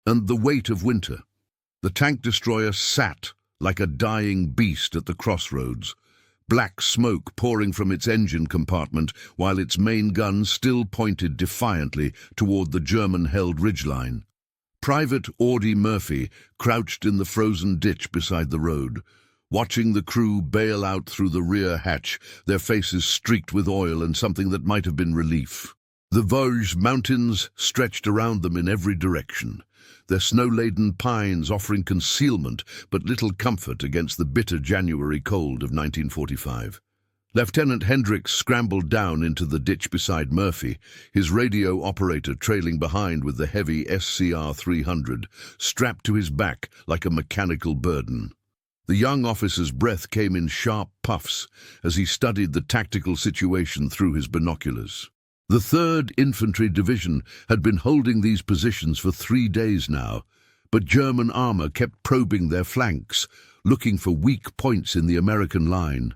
and the weight of winter. The tank destroyer sat like a dying beast at the crossroads, black smoke pouring from its engine compartment while its main gun still pointed defiantly toward the German-held ridgeline. Private Audie Murphy crouched in the frozen ditch beside the road, watching the crew bail out through the rear hatch, their faces streaked with oil and something that might have been relief. The Vosges mountains stretched around them in every direction, their snow-laden pines offering concealment but little comfort against the bitter January cold of 1945. Lieutenant Hendricks scrambled down into the ditch beside Murphy, his radio operator trailing behind with the heavy SCR-300, strapped to his back like a mechanical burden. The young officer's breath came in sharp puffs as he studied the tactical situation through his binoculars. The 3rd Infantry Division had been holding these positions for 3 days now, but German armor kept probing their flanks, looking for weak points in the American line.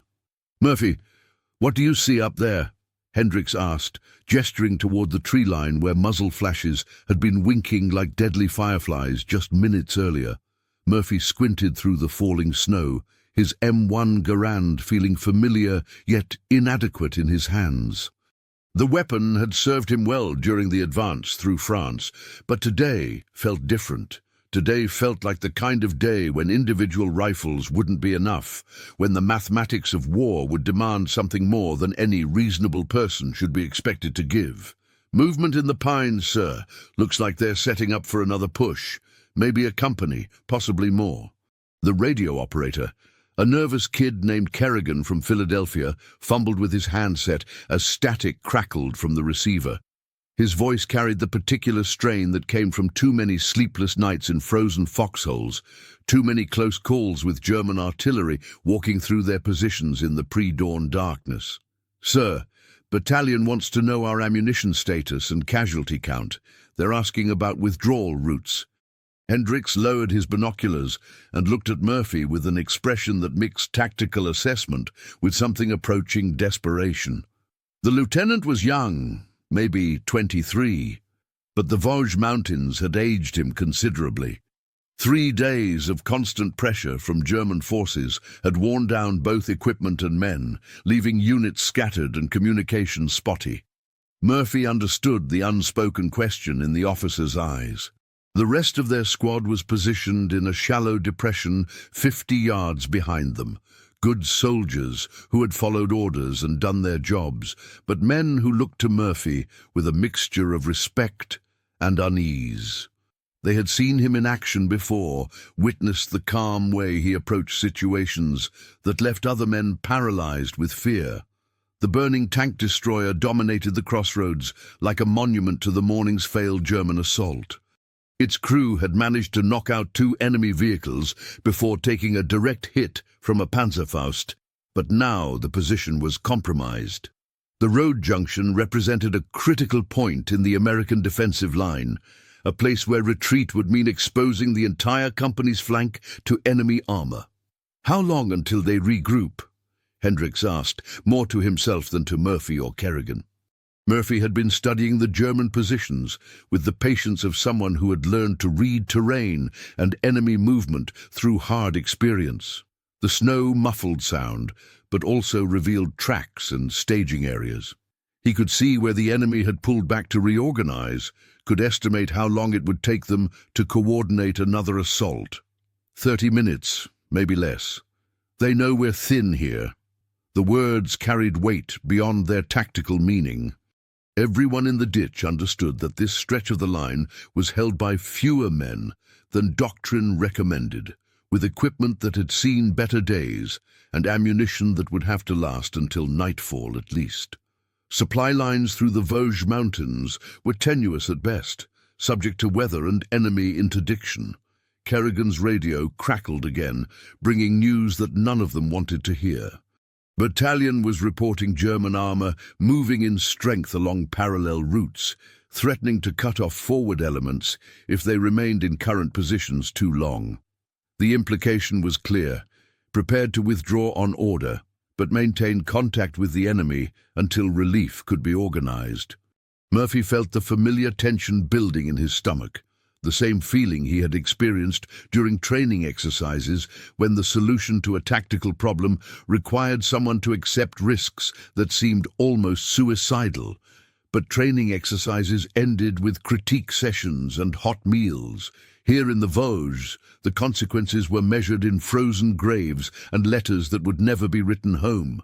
"Murphy, what do you see up there?" Hendricks asked, gesturing toward the tree line where muzzle flashes had been winking like deadly fireflies just minutes earlier. Murphy squinted through the falling snow, his M1 Garand feeling familiar yet inadequate in his hands. The weapon had served him well during the advance through France, but today felt different. Today felt like the kind of day when individual rifles wouldn't be enough, when the mathematics of war would demand something more than any reasonable person should be expected to give. "Movement in the pines, sir. Looks like they're setting up for another push. Maybe a company, possibly more." The radio operator, a nervous kid named Kerrigan from Philadelphia, fumbled with his handset as static crackled from the receiver. His voice carried the particular strain that came from too many sleepless nights in frozen foxholes, too many close calls with German artillery walking through their positions in the pre-dawn darkness. "Sir, battalion wants to know our ammunition status and casualty count. They're asking about withdrawal routes." Hendricks lowered his binoculars and looked at Murphy with an expression that mixed tactical assessment with something approaching desperation. The lieutenant was young, maybe 23, but the Vosges mountains had aged him considerably. 3 days of constant pressure from German forces had worn down both equipment and men, leaving units scattered and communication spotty. Murphy understood the unspoken question in the officer's eyes. The rest of their squad was positioned in a shallow depression 50 yards behind them. Good soldiers who had followed orders and done their jobs, but men who looked to Murphy with a mixture of respect and unease. They had seen him in action before, witnessed the calm way he approached situations that left other men paralyzed with fear. The burning tank destroyer dominated the crossroads like a monument to the morning's failed German assault. Its crew had managed to knock out 2 enemy vehicles before taking a direct hit from a Panzerfaust, but now the position was compromised. The road junction represented a critical point in the American defensive line, a place where retreat would mean exposing the entire company's flank to enemy armor. "How long until they regroup?" Hendricks asked, more to himself than to Murphy or Kerrigan. Murphy had been studying the German positions with the patience of someone who had learned to read terrain and enemy movement through hard experience. The snow muffled sound, but also revealed tracks and staging areas. He could see where the enemy had pulled back to reorganize, could estimate how long it would take them to coordinate another assault. 30 minutes, maybe less. "They know we're thin here." The words carried weight beyond their tactical meaning. Everyone in the ditch understood that this stretch of the line was held by fewer men than doctrine recommended, with equipment that had seen better days and ammunition that would have to last until nightfall at least. Supply lines through the Vosges mountains were tenuous at best, subject to weather and enemy interdiction. Kerrigan's radio crackled again, bringing news that none of them wanted to hear. Battalion was reporting German armor moving in strength along parallel routes, threatening to cut off forward elements if they remained in current positions too long. The implication was clear: prepared to withdraw on order, but maintain contact with the enemy until relief could be organized. Murphy felt the familiar tension building in his stomach. the same feeling he had experienced during training exercises when the solution to a tactical problem required someone to accept risks that seemed almost suicidal. But training exercises ended with critique sessions and hot meals. Here in the Vosges, the consequences were measured in frozen graves and letters that would never be written home.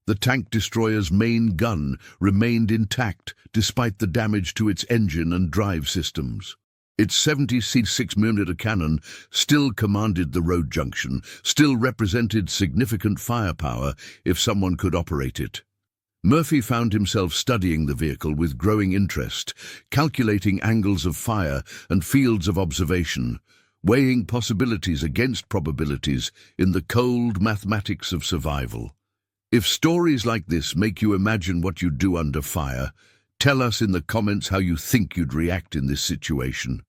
The tank destroyer's main gun remained intact despite the damage to its engine and drive systems. Its 76mm cannon still commanded the road junction, still represented significant firepower if someone could operate it. Murphy found himself studying the vehicle with growing interest, calculating angles of fire and fields of observation, weighing possibilities against probabilities in the cold mathematics of survival. If stories like this make you imagine what you'd do under fire, tell us in the comments how you think you'd react in this situation.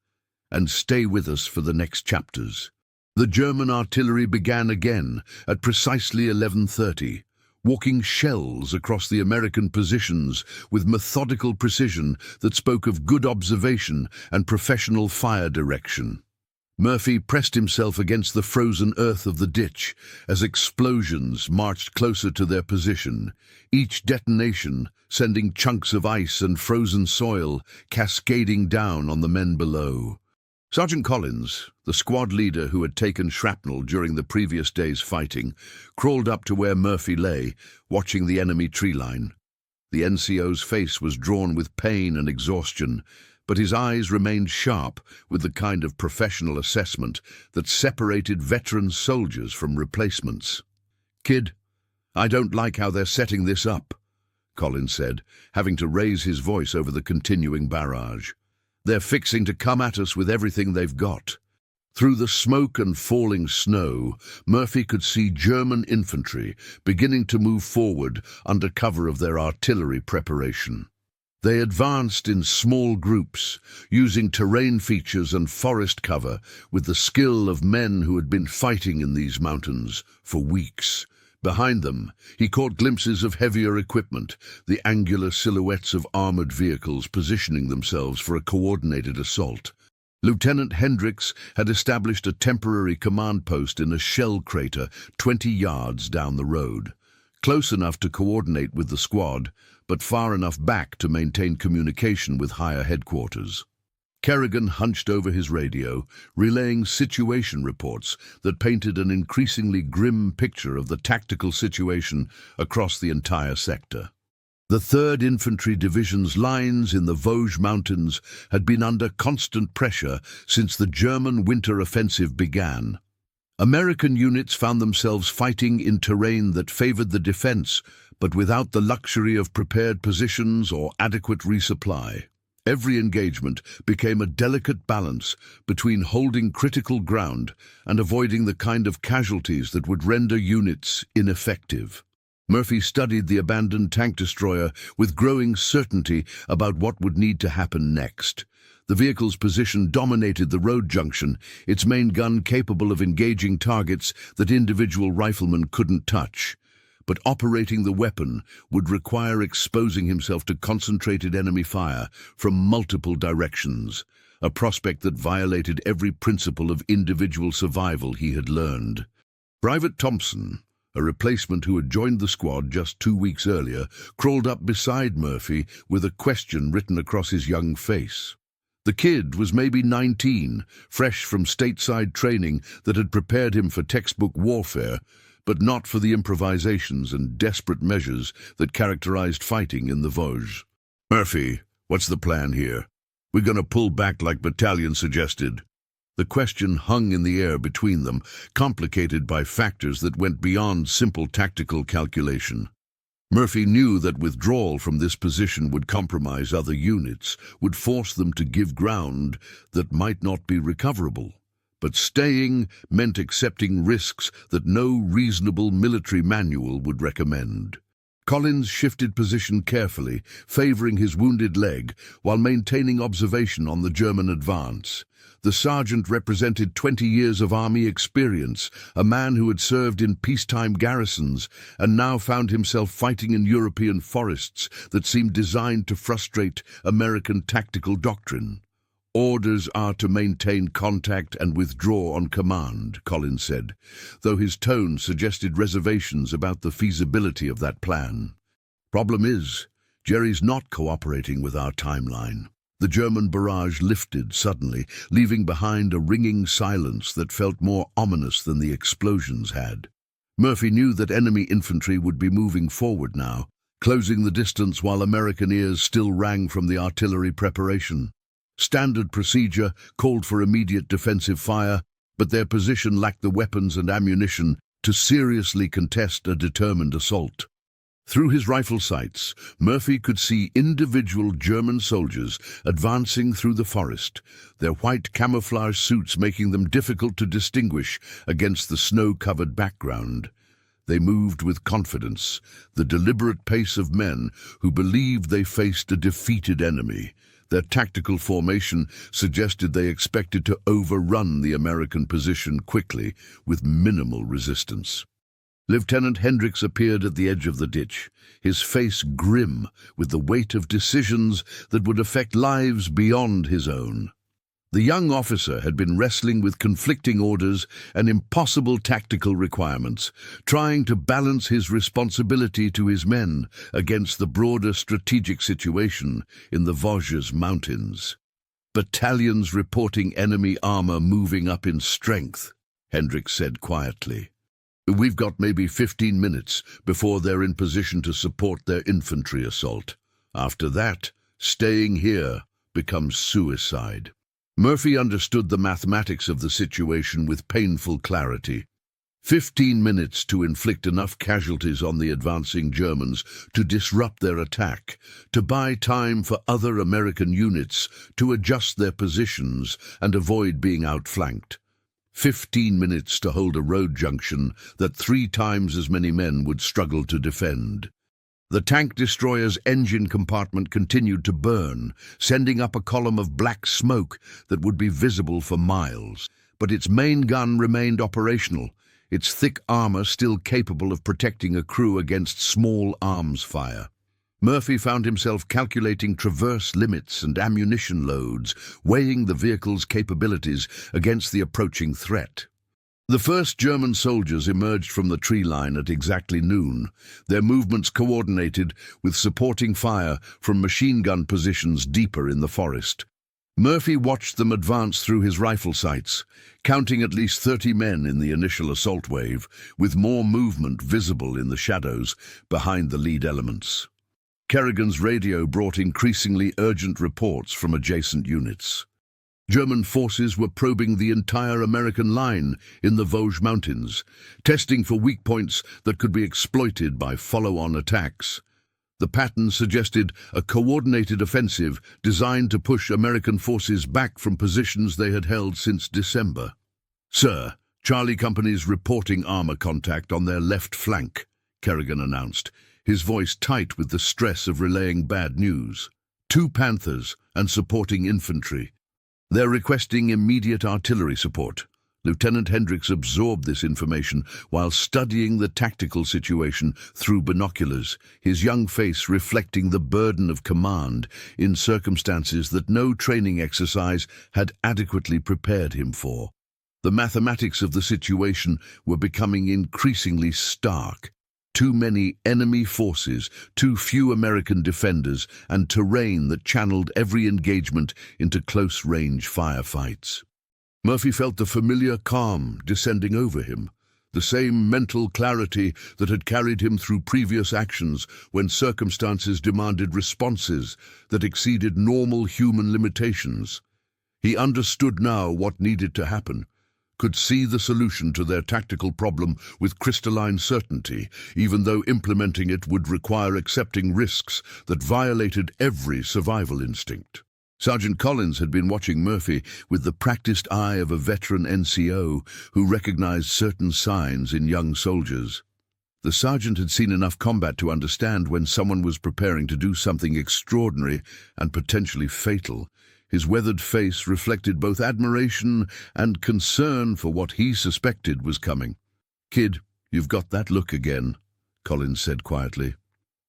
And stay with us for the next chapters. The German artillery began again at precisely 11:30, walking shells across the American positions with methodical precision that spoke of good observation and professional fire direction. Murphy pressed himself against the frozen earth of the ditch as explosions marched closer to their position, each detonation sending chunks of ice and frozen soil cascading down on the men below. Sergeant Collins, the squad leader who had taken shrapnel during the previous day's fighting, crawled up to where Murphy lay, watching the enemy tree line. The NCO's face was drawn with pain and exhaustion, but his eyes remained sharp with the kind of professional assessment that separated veteran soldiers from replacements. "Kid, I don't like how they're setting this up," Collins said, having to raise his voice over the continuing barrage. "They're fixing to come at us with everything they've got." Through the smoke and falling snow, Murphy could see German infantry beginning to move forward under cover of their artillery preparation. They advanced in small groups, using terrain features and forest cover with the skill of men who had been fighting in these mountains for weeks. Behind them, he caught glimpses of heavier equipment, the angular silhouettes of armored vehicles positioning themselves for a coordinated assault. Lieutenant Hendricks had established a temporary command post in a shell crater 20 yards down the road, close enough to coordinate with the squad, but far enough back to maintain communication with higher headquarters. Kerrigan hunched over his radio, relaying situation reports that painted an increasingly grim picture of the tactical situation across the entire sector. The 3rd Infantry Division's lines in the Vosges Mountains had been under constant pressure since the German winter offensive began. American units found themselves fighting in terrain that favored the defense, but without the luxury of prepared positions or adequate resupply. Every engagement became a delicate balance between holding critical ground and avoiding the kind of casualties that would render units ineffective. Murphy studied the abandoned tank destroyer with growing certainty about what would need to happen next. The vehicle's position dominated the road junction, its main gun capable of engaging targets that individual riflemen couldn't touch. But operating the weapon would require exposing himself to concentrated enemy fire from multiple directions, a prospect that violated every principle of individual survival he had learned. Private Thompson, a replacement who had joined the squad just 2 weeks earlier, crawled up beside Murphy with a question written across his young face. The kid was maybe 19, fresh from stateside training that had prepared him for textbook warfare, but not for the improvisations and desperate measures that characterized fighting in the Vosges. "Murphy, what's the plan here? We're gonna pull back like Battalion suggested." The question hung in the air between them, complicated by factors that went beyond simple tactical calculation. Murphy knew that withdrawal from this position would compromise other units, would force them to give ground that might not be recoverable. But staying meant accepting risks that no reasonable military manual would recommend. Collins shifted position carefully, favoring his wounded leg, while maintaining observation on the German advance. The sergeant represented 20 years of army experience, a man who had served in peacetime garrisons and now found himself fighting in European forests that seemed designed to frustrate American tactical doctrine. Orders are to maintain contact and withdraw on command, Collins said, though his tone suggested reservations about the feasibility of that plan. Problem is, Jerry's not cooperating with our timeline. The German barrage lifted suddenly, leaving behind a ringing silence that felt more ominous than the explosions had. Murphy knew that enemy infantry would be moving forward now, closing the distance while American ears still rang from the artillery preparation. Standard procedure called for immediate defensive fire, but their position lacked the weapons and ammunition to seriously contest a determined assault. Through his rifle sights, Murphy could see individual German soldiers advancing through the forest, their white camouflage suits making them difficult to distinguish against the snow-covered background. They moved with confidence, the deliberate pace of men who believed they faced a defeated enemy. Their tactical formation suggested they expected to overrun the American position quickly, with minimal resistance. Lieutenant Hendricks appeared at the edge of the ditch, his face grim with the weight of decisions that would affect lives beyond his own. The young officer had been wrestling with conflicting orders and impossible tactical requirements, trying to balance his responsibility to his men against the broader strategic situation in the Vosges Mountains. Battalions reporting enemy armor moving up in strength, Hendricks said quietly. We've got maybe 15 minutes before they're in position to support their infantry assault. After that, staying here becomes suicide. Murphy understood the mathematics of the situation with painful clarity. 15 minutes to inflict enough casualties on the advancing Germans to disrupt their attack, to buy time for other American units to adjust their positions and avoid being outflanked. 15 minutes to hold a road junction that 3 times as many men would struggle to defend. The tank destroyer's engine compartment continued to burn, sending up a column of black smoke that would be visible for miles. But its main gun remained operational, its thick armor still capable of protecting a crew against small arms fire. Murphy found himself calculating traverse limits and ammunition loads, weighing the vehicle's capabilities against the approaching threat. The first German soldiers emerged from the tree line at exactly noon, their movements coordinated with supporting fire from machine gun positions deeper in the forest. Murphy watched them advance through his rifle sights, counting at least 30 men in the initial assault wave, with more movement visible in the shadows behind the lead elements. Kerrigan's radio brought increasingly urgent reports from adjacent units. German forces were probing the entire American line in the Vosges Mountains, testing for weak points that could be exploited by follow-on attacks. The pattern suggested a coordinated offensive designed to push American forces back from positions they had held since December. "Sir, Charlie Company's reporting armor contact on their left flank," Kerrigan announced, his voice tight with the stress of relaying bad news. 2 Panthers and supporting infantry. They're requesting immediate artillery support. Lieutenant Hendricks absorbed this information while studying the tactical situation through binoculars, his young face reflecting the burden of command in circumstances that no training exercise had adequately prepared him for. The mathematics of the situation were becoming increasingly stark. Too many enemy forces, too few American defenders, and terrain that channeled every engagement into close-range firefights. Murphy felt the familiar calm descending over him, the same mental clarity that had carried him through previous actions when circumstances demanded responses that exceeded normal human limitations. He understood now what needed to happen, could see the solution to their tactical problem with crystalline certainty, even though implementing it would require accepting risks that violated every survival instinct. Sergeant Collins had been watching Murphy with the practiced eye of a veteran NCO who recognized certain signs in young soldiers. The sergeant had seen enough combat to understand when someone was preparing to do something extraordinary and potentially fatal. His weathered face reflected both admiration and concern for what he suspected was coming. "Kid, you've got that look again," Collins said quietly.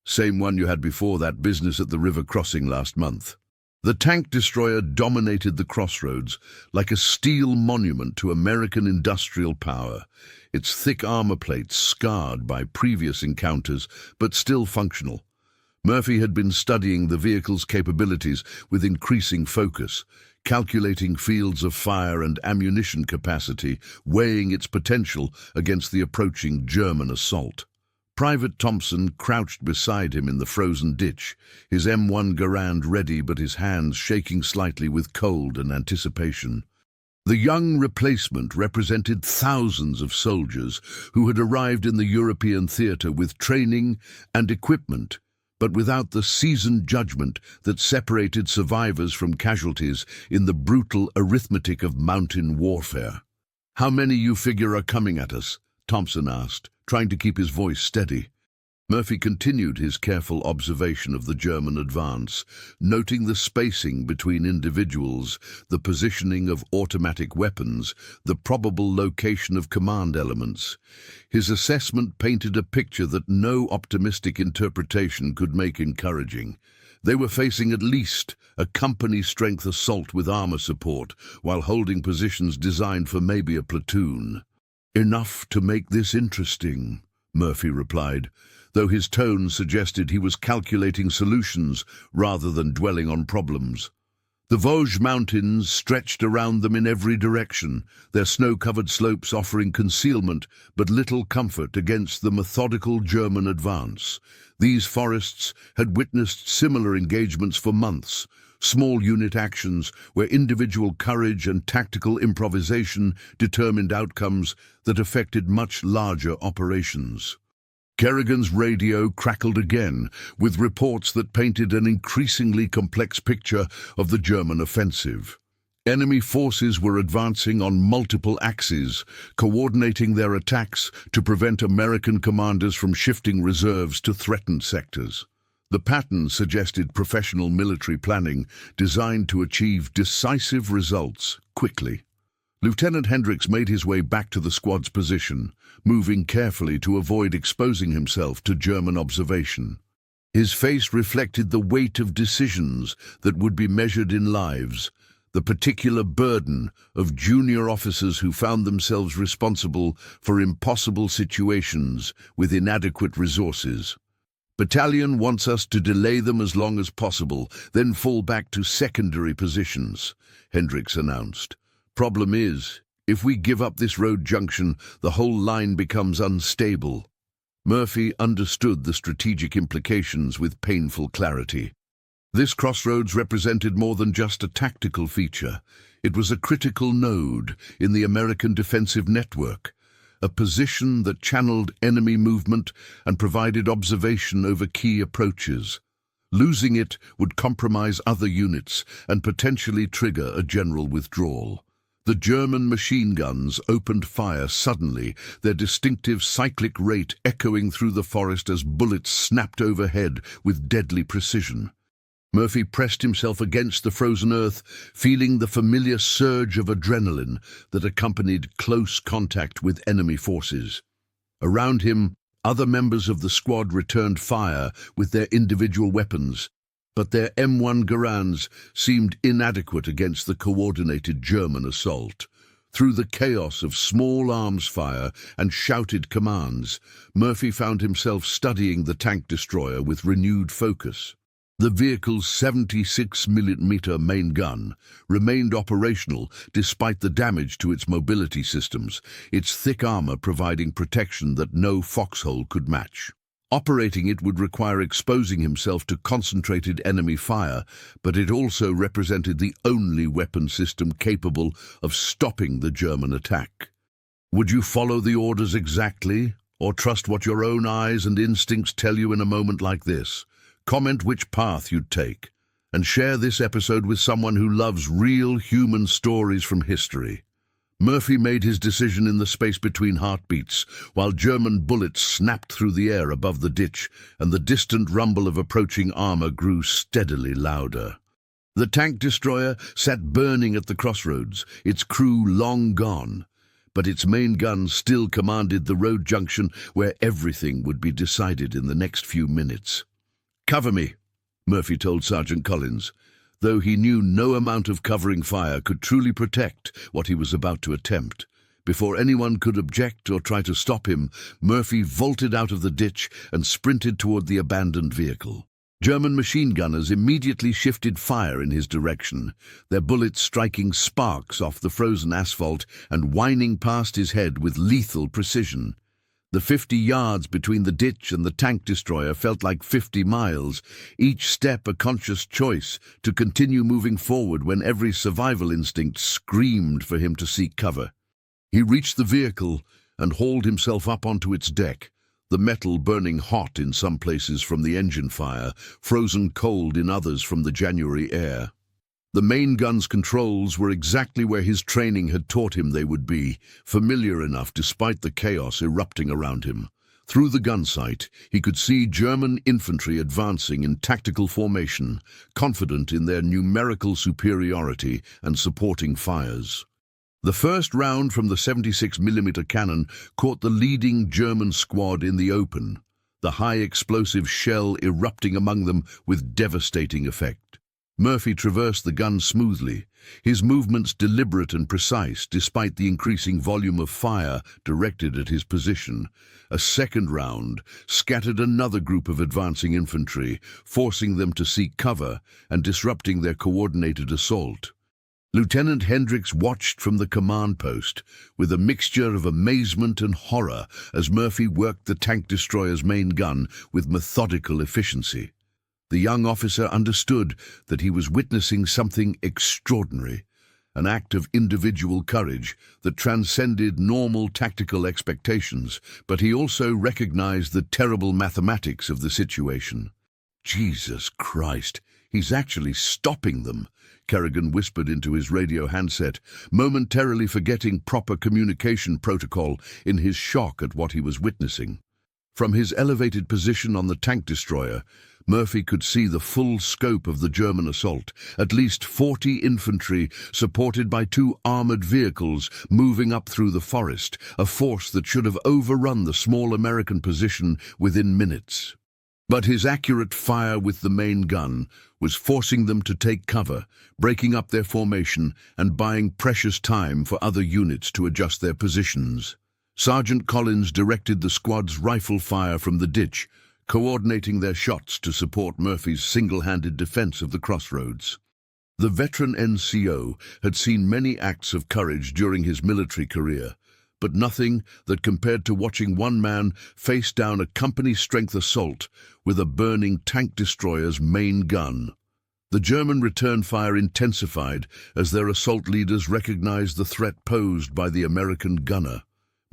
"Same one you had before that business at the river crossing last month." The tank destroyer dominated the crossroads like a steel monument to American industrial power, its thick armor plates scarred by previous encounters but still functional. Murphy had been studying the vehicle's capabilities with increasing focus, calculating fields of fire and ammunition capacity, weighing its potential against the approaching German assault. Private Thompson crouched beside him in the frozen ditch, his M1 Garand ready but his hands shaking slightly with cold and anticipation. The young replacement represented thousands of soldiers who had arrived in the European theatre with training and equipment, but without the seasoned judgment that separated survivors from casualties in the brutal arithmetic of mountain warfare. "How many you figure are coming at us?" Thompson asked, trying to keep his voice steady. Murphy continued his careful observation of the German advance, noting the spacing between individuals, the positioning of automatic weapons, the probable location of command elements. His assessment painted a picture that no optimistic interpretation could make encouraging. They were facing at least a company-strength assault with armor support, while holding positions designed for maybe a platoon. "Enough to make this interesting," Murphy replied, though his tone suggested he was calculating solutions rather than dwelling on problems. The Vosges Mountains stretched around them in every direction, their snow-covered slopes offering concealment but little comfort against the methodical German advance. These forests had witnessed similar engagements for months, small unit actions where individual courage and tactical improvisation determined outcomes that affected much larger operations. Kerrigan's radio crackled again, with reports that painted an increasingly complex picture of the German offensive. Enemy forces were advancing on multiple axes, coordinating their attacks to prevent American commanders from shifting reserves to threatened sectors. The pattern suggested professional military planning designed to achieve decisive results quickly. Lieutenant Hendricks made his way back to the squad's position, moving carefully to avoid exposing himself to German observation. His face reflected the weight of decisions that would be measured in lives, the particular burden of junior officers who found themselves responsible for impossible situations with inadequate resources. "Battalion wants us to delay them as long as possible, then fall back to secondary positions," Hendricks announced. "Problem is, if we give up this road junction, the whole line becomes unstable." Murphy understood the strategic implications with painful clarity. This crossroads represented more than just a tactical feature. It was a critical node in the American defensive network, a position that channeled enemy movement and provided observation over key approaches. Losing it would compromise other units and potentially trigger a general withdrawal. The German machine guns opened fire suddenly, their distinctive cyclic rate echoing through the forest as bullets snapped overhead with deadly precision. Murphy pressed himself against the frozen earth, feeling the familiar surge of adrenaline that accompanied close contact with enemy forces. Around him, other members of the squad returned fire with their individual weapons, but their M1 Garands seemed inadequate against the coordinated German assault. Through the chaos of small arms fire and shouted commands, Murphy found himself studying the tank destroyer with renewed focus. The vehicle's 76mm main gun remained operational despite the damage to its mobility systems, its thick armor providing protection that no foxhole could match. Operating it would require exposing himself to concentrated enemy fire, but it also represented the only weapon system capable of stopping the German attack. Would you follow the orders exactly, or trust what your own eyes and instincts tell you in a moment like this? Comment which path you'd take, and share this episode with someone who loves real human stories from history. Murphy made his decision in the space between heartbeats, while German bullets snapped through the air above the ditch, and the distant rumble of approaching armor grew steadily louder. The tank destroyer sat burning at the crossroads, its crew long gone, but its main gun still commanded the road junction where everything would be decided in the next few minutes. "Cover me," Murphy told Sergeant Collins. though he knew no amount of covering fire could truly protect what he was about to attempt. Before anyone could object or try to stop him, Murphy vaulted out of the ditch and sprinted toward the abandoned vehicle. German machine gunners immediately shifted fire in his direction, their bullets striking sparks off the frozen asphalt and whining past his head with lethal precision. The 50 yards between the ditch and the tank destroyer felt like 50 miles, each step a conscious choice to continue moving forward when every survival instinct screamed for him to seek cover. He reached the vehicle and hauled himself up onto its deck, the metal burning hot in some places from the engine fire, frozen cold in others from the January air. The main gun's controls were exactly where his training had taught him they would be, familiar enough despite the chaos erupting around him. Through the gun sight, he could see German infantry advancing in tactical formation, confident in their numerical superiority and supporting fires. The first round from the 76mm cannon caught the leading German squad in the open, the high-explosive shell erupting among them with devastating effect. Murphy traversed the gun smoothly, his movements deliberate and precise despite the increasing volume of fire directed at his position. A second round scattered another group of advancing infantry, forcing them to seek cover and disrupting their coordinated assault. Lieutenant Hendricks watched from the command post with a mixture of amazement and horror as Murphy worked the tank destroyer's main gun with methodical efficiency. The young officer understood that he was witnessing something extraordinary, an act of individual courage that transcended normal tactical expectations, but he also recognized the terrible mathematics of the situation. "Jesus Christ, he's actually stopping them," Kerrigan whispered into his radio handset, momentarily forgetting proper communication protocol in his shock at what he was witnessing. From his elevated position on the tank destroyer, Murphy could see the full scope of the German assault, at least 40 infantry supported by 2 armored vehicles moving up through the forest, a force that should have overrun the small American position within minutes. But his accurate fire with the main gun was forcing them to take cover, breaking up their formation and buying precious time for other units to adjust their positions. Sergeant Collins directed the squad's rifle fire from the ditch, coordinating their shots to support Murphy's single-handed defense of the crossroads. The veteran NCO had seen many acts of courage during his military career, but nothing that compared to watching one man face down a company-strength assault with a burning tank destroyer's main gun. The German return fire intensified as their assault leaders recognized the threat posed by the American gunner.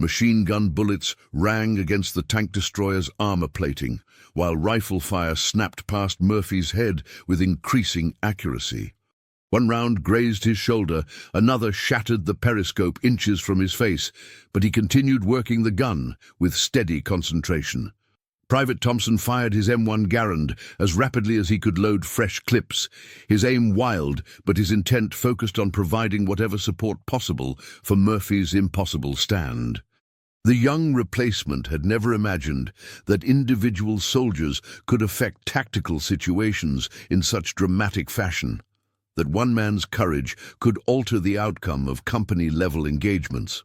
Machine gun bullets rang against the tank destroyer's armor plating, while rifle fire snapped past Murphy's head with increasing accuracy. One round grazed his shoulder, another shattered the periscope inches from his face, but he continued working the gun with steady concentration. Private Thompson fired his M1 Garand as rapidly as he could load fresh clips, his aim wild, but his intent focused on providing whatever support possible for Murphy's impossible stand. The young replacement had never imagined that individual soldiers could affect tactical situations in such dramatic fashion, that one man's courage could alter the outcome of company-level engagements.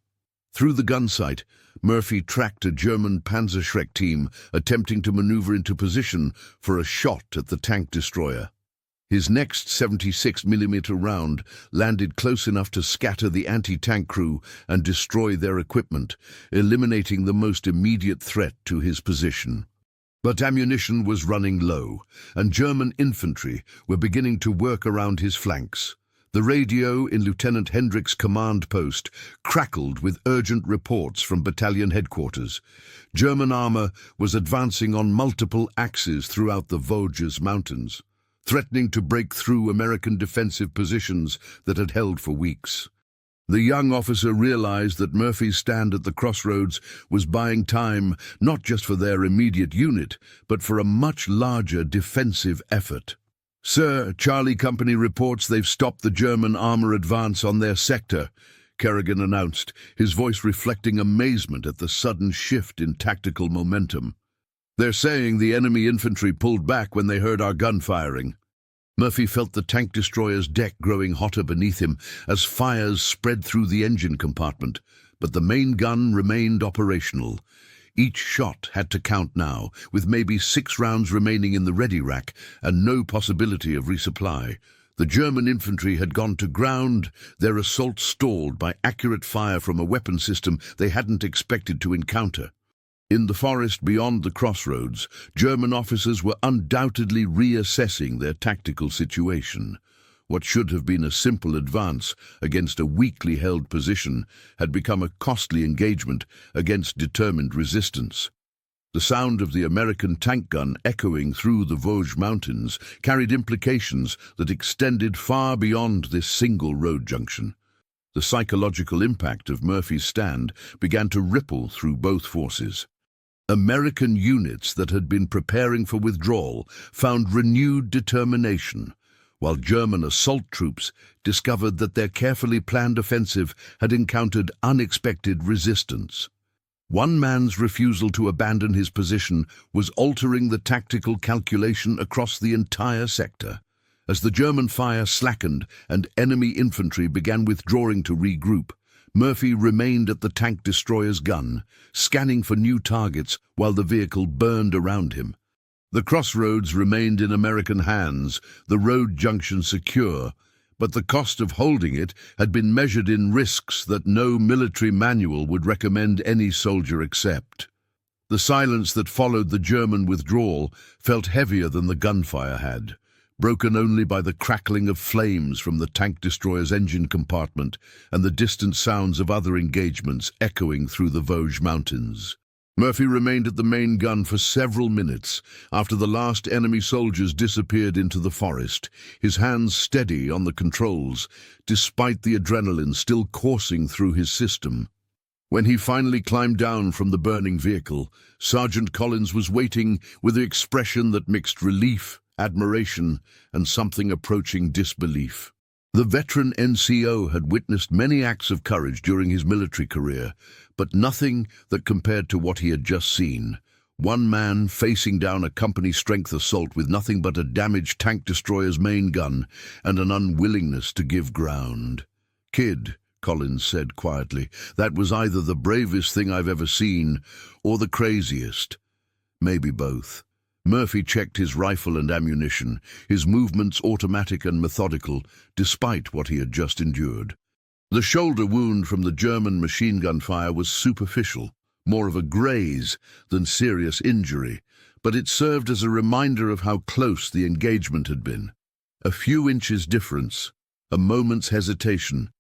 Through the gun sight, Murphy tracked a German Panzerschreck team attempting to maneuver into position for a shot at the tank destroyer. His next 76mm round landed close enough to scatter the anti-tank crew and destroy their equipment, eliminating the most immediate threat to his position. But ammunition was running low, and German infantry were beginning to work around his flanks. The radio in Lieutenant Hendricks' command post crackled with urgent reports from battalion headquarters. German armor was advancing on multiple axes throughout the Vosges Mountains, threatening to break through American defensive positions that had held for weeks. The young officer realized that Murphy's stand at the crossroads was buying time not just for their immediate unit, but for a much larger defensive effort. "Sir, Charlie Company reports they've stopped the German armor advance on their sector," Kerrigan announced, his voice reflecting amazement at the sudden shift in tactical momentum. "They're saying the enemy infantry pulled back when they heard our gun firing." Murphy felt the tank destroyer's deck growing hotter beneath him as fires spread through the engine compartment, but the main gun remained operational. Each shot had to count now, with maybe 6 rounds remaining in the ready rack and no possibility of resupply. The German infantry had gone to ground, their assault stalled by accurate fire from a weapon system they hadn't expected to encounter. In the forest beyond the crossroads, German officers were undoubtedly reassessing their tactical situation. What should have been a simple advance against a weakly held position had become a costly engagement against determined resistance. The sound of the American tank gun echoing through the Vosges Mountains carried implications that extended far beyond this single road junction. The psychological impact of Murphy's stand began to ripple through both forces. American units that had been preparing for withdrawal found renewed determination, while German assault troops discovered that their carefully planned offensive had encountered unexpected resistance. One man's refusal to abandon his position was altering the tactical calculation across the entire sector. As the German fire slackened and enemy infantry began withdrawing to regroup, Murphy remained at the tank destroyer's gun, scanning for new targets while the vehicle burned around him. The crossroads remained in American hands, the road junction secure, but the cost of holding it had been measured in risks that no military manual would recommend any soldier accept. The silence that followed the German withdrawal felt heavier than the gunfire had, broken only by the crackling of flames from the tank destroyer's engine compartment and the distant sounds of other engagements echoing through the Vosges Mountains. Murphy remained at the main gun for several minutes after the last enemy soldiers disappeared into the forest, his hands steady on the controls, despite the adrenaline still coursing through his system. When he finally climbed down from the burning vehicle, Sergeant Collins was waiting with an expression that mixed relief, admiration, and something approaching disbelief. The veteran NCO had witnessed many acts of courage during his military career, but nothing that compared to what he had just seen. One man facing down a company-strength assault with nothing but a damaged tank destroyer's main gun and an unwillingness to give ground. "Kid," Collins said quietly, "that was either the bravest thing I've ever seen or the craziest. Maybe both." Murphy checked his rifle and ammunition, his movements automatic and methodical, despite what he had just endured. The shoulder wound from the German machine gun fire was superficial, more of a graze than serious injury, but it served as a reminder of how close the engagement had been. A few inches difference, a moment's hesitation,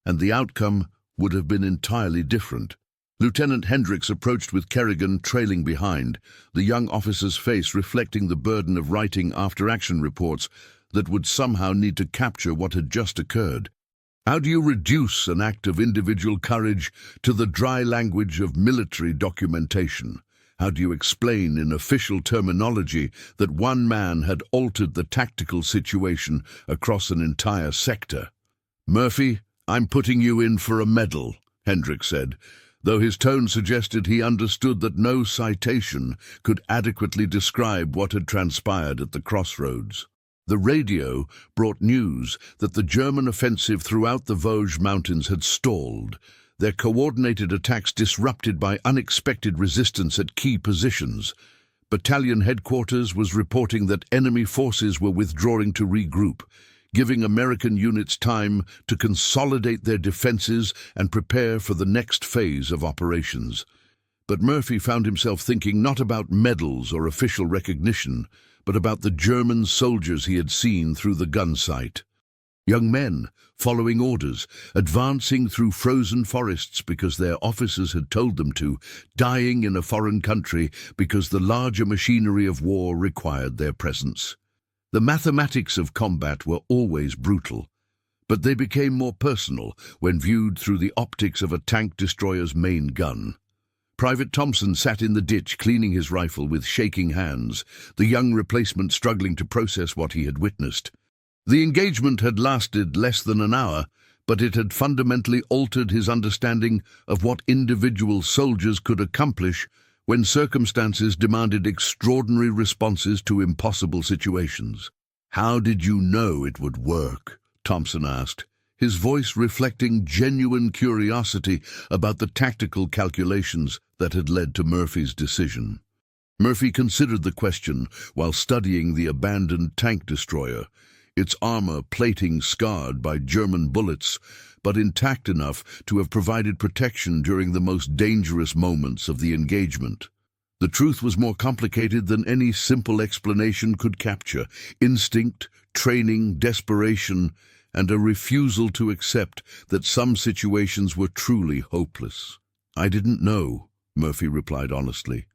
and the outcome would have been entirely different. Lieutenant Hendricks approached with Kerrigan trailing behind, the young officer's face reflecting the burden of writing after-action reports that would somehow need to capture what had just occurred. How do you reduce an act of individual courage to the dry language of military documentation? How do you explain in official terminology that one man had altered the tactical situation across an entire sector? "Murphy, I'm putting you in for a medal," Hendricks said, though his tone suggested he understood that no citation could adequately describe what had transpired at the crossroads. The radio brought news that the German offensive throughout the Vosges Mountains had stalled, their coordinated attacks disrupted by unexpected resistance at key positions. Battalion headquarters was reporting that enemy forces were withdrawing to regroup, giving American units time to consolidate their defenses and prepare for the next phase of operations. But Murphy found himself thinking not about medals or official recognition, but about the German soldiers he had seen through the gun sight. Young men, following orders, advancing through frozen forests because their officers had told them to, dying in a foreign country because the larger machinery of war required their presence. The mathematics of combat were always brutal, but they became more personal when viewed through the optics of a tank destroyer's main gun. Private Thompson sat in the ditch cleaning his rifle with shaking hands, the young replacement struggling to process what he had witnessed. The engagement had lasted less than an hour, but it had fundamentally altered his understanding of what individual soldiers could accomplish when circumstances demanded extraordinary responses to impossible situations. "How did you know it would work?" Thompson asked, his voice reflecting genuine curiosity about the tactical calculations that had led to Murphy's decision. Murphy considered the question while studying the abandoned tank destroyer, its armor plating scarred by German bullets, but intact enough to have provided protection during the most dangerous moments of the engagement. The truth was more complicated than any simple explanation could capture: instinct, training, desperation, and a refusal to accept that some situations were truly hopeless. "I didn't know," Murphy replied honestly.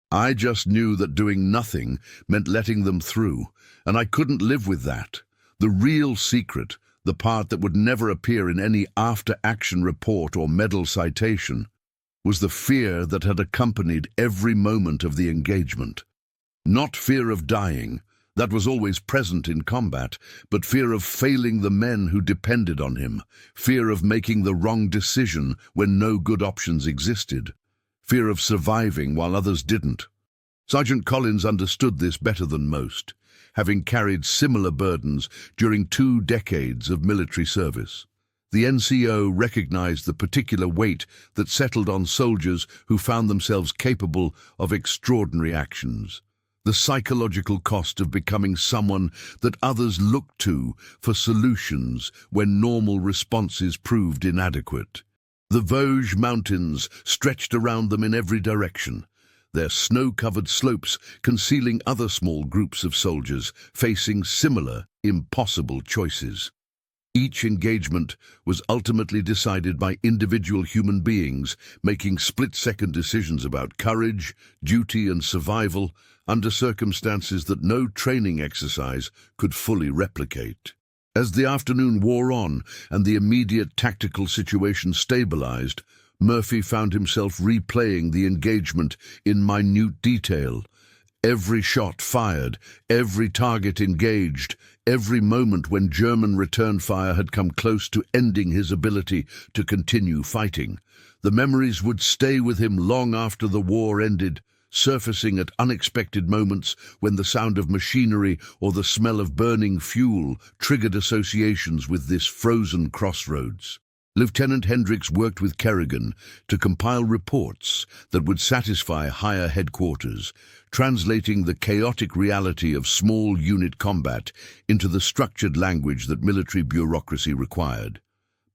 "I just knew that doing nothing meant letting them through, and I couldn't live with that. The real secret, the part that would never appear in any after-action report or medal citation, was the fear that had accompanied every moment of the engagement. Not fear of dying, that was always present in combat, but fear of failing the men who depended on him, fear of making the wrong decision when no good options existed, fear of surviving while others didn't. Sergeant Collins understood this better than most, having carried similar burdens during 2 decades of military service. The NCO recognized the particular weight that settled on soldiers who found themselves capable of extraordinary actions. The psychological cost of becoming someone that others looked to for solutions when normal responses proved inadequate. The Vosges Mountains stretched around them in every direction, their snow-covered slopes concealing other small groups of soldiers facing similar, impossible choices. Each engagement was ultimately decided by individual human beings making split-second decisions about courage, duty, and survival under circumstances that no training exercise could fully replicate. As the afternoon wore on and the immediate tactical situation stabilized, Murphy found himself replaying the engagement in minute detail. Every shot fired, every target engaged, every moment when German return fire had come close to ending his ability to continue fighting. The memories would stay with him long after the war ended, surfacing at unexpected moments when the sound of machinery or the smell of burning fuel triggered associations with this frozen crossroads. Lieutenant Hendricks worked with Kerrigan to compile reports that would satisfy higher headquarters, translating the chaotic reality of small unit combat into the structured language that military bureaucracy required.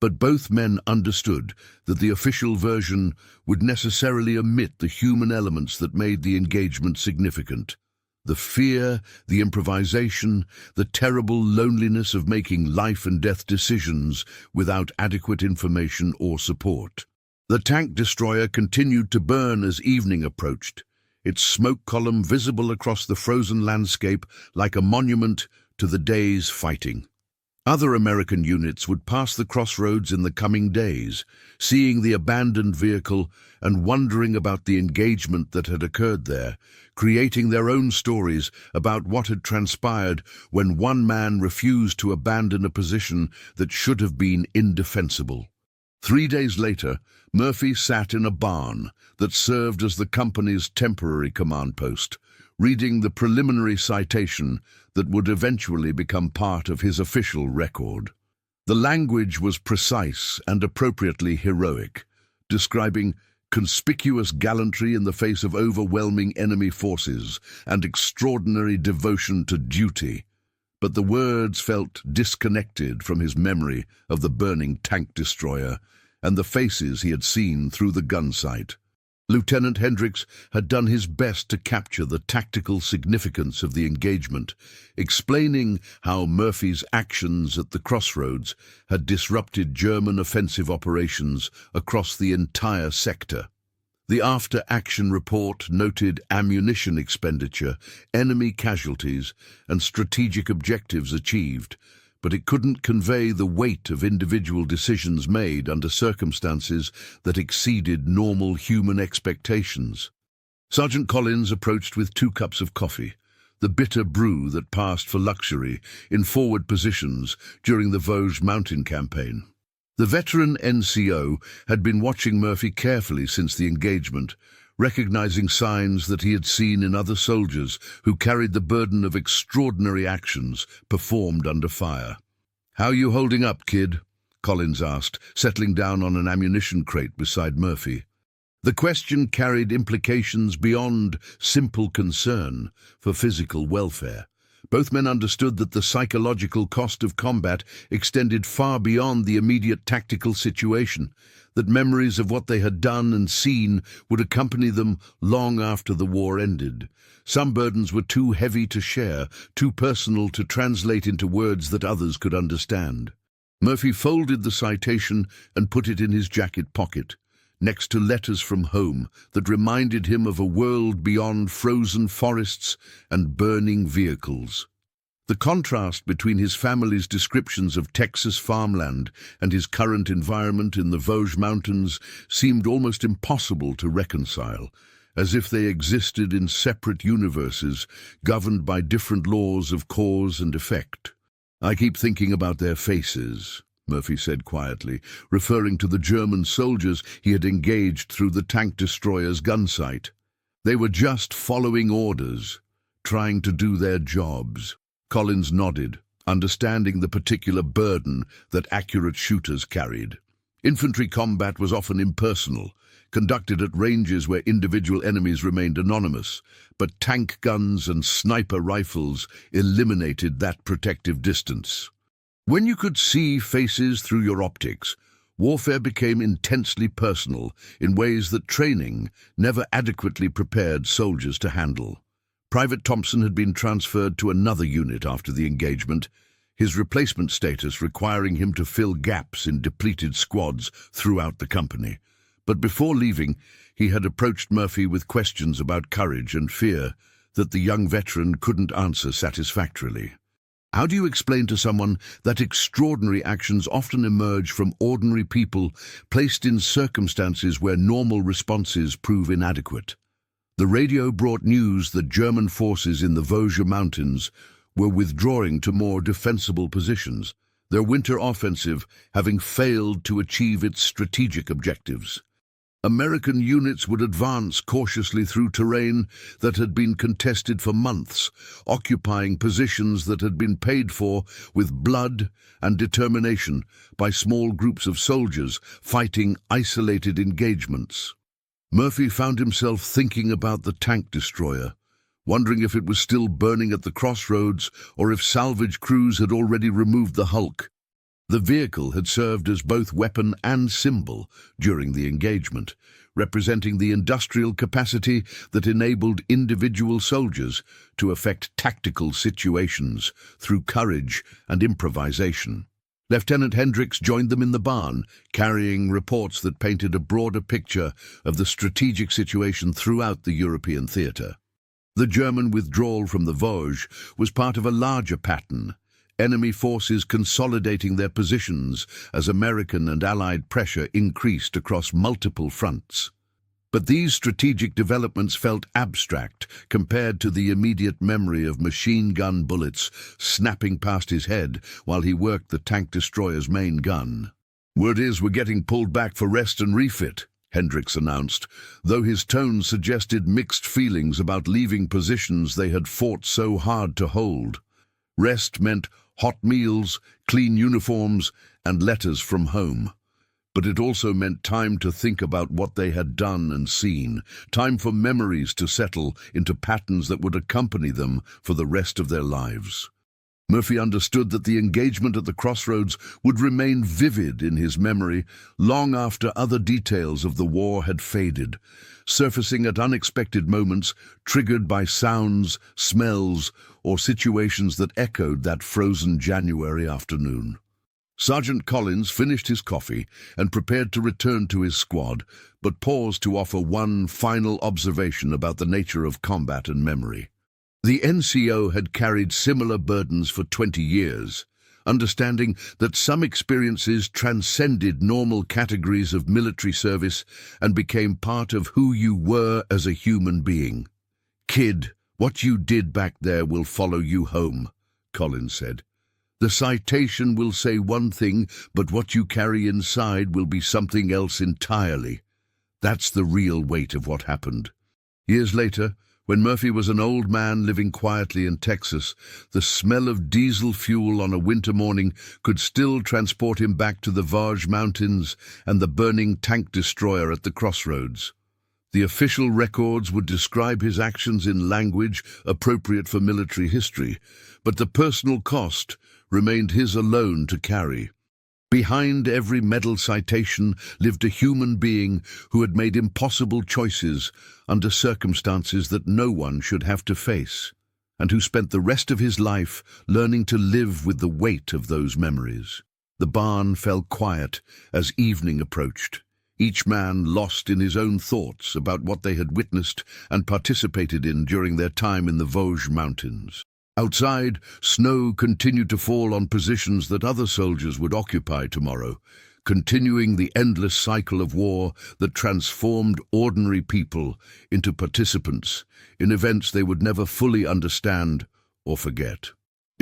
But both men understood that the official version would necessarily omit the human elements that made the engagement significant. The fear, the improvisation, the terrible loneliness of making life-and-death decisions without adequate information or support. The tank destroyer continued to burn as evening approached, its smoke column visible across the frozen landscape like a monument to the day's fighting. Other American units would pass the crossroads in the coming days, seeing the abandoned vehicle and wondering about the engagement that had occurred there, creating their own stories about what had transpired when one man refused to abandon a position that should have been indefensible. 3 days later, Murphy sat in a barn that served as the company's temporary command post, reading the preliminary citation that would eventually become part of his official record. The language was precise and appropriately heroic, describing conspicuous gallantry in the face of overwhelming enemy forces and extraordinary devotion to duty. But the words felt disconnected from his memory of the burning tank destroyer and the faces he had seen through the gun sight. Lieutenant Hendricks had done his best to capture the tactical significance of the engagement, explaining how Murphy's actions at the crossroads had disrupted German offensive operations across the entire sector. The after-action report noted ammunition expenditure, enemy casualties, and strategic objectives achieved, but it couldn't convey the weight of individual decisions made under circumstances that exceeded normal human expectations. Sergeant Collins approached with 2 cups of coffee, the bitter brew that passed for luxury in forward positions during the Vosges Mountain campaign. The veteran NCO had been watching Murphy carefully since the engagement, recognizing signs that he had seen in other soldiers who carried the burden of extraordinary actions performed under fire. "How you holding up, kid?" Collins asked, settling down on an ammunition crate beside Murphy. The question carried implications beyond simple concern for physical welfare. Both men understood that the psychological cost of combat extended far beyond the immediate tactical situation, that memories of what they had done and seen would accompany them long after the war ended. Some burdens were too heavy to share, too personal to translate into words that others could understand. Murphy folded the citation and put it in his jacket pocket, next to letters from home that reminded him of a world beyond frozen forests and burning vehicles. The contrast between his family's descriptions of Texas farmland and his current environment in the Vosges Mountains seemed almost impossible to reconcile, as if they existed in separate universes governed by different laws of cause and effect. "I keep thinking about their faces," Murphy said quietly, referring to the German soldiers he had engaged through the tank destroyer's gun sight. They were just following orders, trying to do their jobs. Collins nodded, understanding the particular burden that accurate shooters carried. Infantry combat was often impersonal, conducted at ranges where individual enemies remained anonymous, but tank guns and sniper rifles eliminated that protective distance. When you could see faces through your optics, warfare became intensely personal in ways that training never adequately prepared soldiers to handle. Private Thompson had been transferred to another unit after the engagement, his replacement status requiring him to fill gaps in depleted squads throughout the company. But before leaving, he had approached Murphy with questions about courage and fear that the young veteran couldn't answer satisfactorily. "How do you explain to someone that extraordinary actions often emerge from ordinary people placed in circumstances where normal responses prove inadequate?" The radio brought news that German forces in the Vosges Mountains were withdrawing to more defensible positions, their winter offensive having failed to achieve its strategic objectives. American units would advance cautiously through terrain that had been contested for months, occupying positions that had been paid for with blood and determination by small groups of soldiers fighting isolated engagements. Murphy found himself thinking about the tank destroyer, wondering if it was still burning at the crossroads or if salvage crews had already removed the hulk. The vehicle had served as both weapon and symbol during the engagement, representing the industrial capacity that enabled individual soldiers to effect tactical situations through courage and improvisation. Lieutenant Hendricks joined them in the barn, carrying reports that painted a broader picture of the strategic situation throughout the European theatre. The German withdrawal from the Vosges was part of a larger pattern, enemy forces consolidating their positions as American and Allied pressure increased across multiple fronts. But these strategic developments felt abstract compared to the immediate memory of machine gun bullets snapping past his head while he worked the tank destroyer's main gun. "Word is we're getting pulled back for rest and refit," Hendricks announced, though his tone suggested mixed feelings about leaving positions they had fought so hard to hold. Rest meant hot meals, clean uniforms, and letters from home. But it also meant time to think about what they had done and seen, time for memories to settle into patterns that would accompany them for the rest of their lives. Murphy understood that the engagement at the crossroads would remain vivid in his memory long after other details of the war had faded, surfacing at unexpected moments triggered by sounds, smells, or situations that echoed that frozen January afternoon. Sergeant Collins finished his coffee and prepared to return to his squad, but paused to offer one final observation about the nature of combat and memory. The NCO had carried similar burdens for 20 years, understanding that some experiences transcended normal categories of military service and became part of who you were as a human being. "Kid, what you did back there will follow you home," Collins said. "The citation will say one thing, but what you carry inside will be something else entirely. That's the real weight of what happened. Years later, when Murphy was an old man living quietly in Texas, the smell of diesel fuel on a winter morning could still transport him back to the Vosges Mountains and the burning tank destroyer at the crossroads. The official records would describe his actions in language appropriate for military history, but the personal cost remained his alone to carry. Behind every medal citation lived a human being who had made impossible choices under circumstances that no one should have to face, and who spent the rest of his life learning to live with the weight of those memories. The barn fell quiet as evening approached, each man lost in his own thoughts about what they had witnessed and participated in during their time in the Vosges Mountains. Outside, snow continued to fall on positions that other soldiers would occupy tomorrow, continuing the endless cycle of war that transformed ordinary people into participants in events they would never fully understand or forget.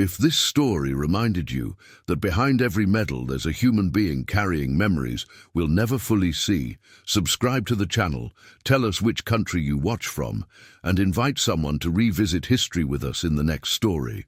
If this story reminded you that behind every medal there's a human being carrying memories we'll never fully see, subscribe to the channel, tell us which country you watch from, and invite someone to revisit history with us in the next story.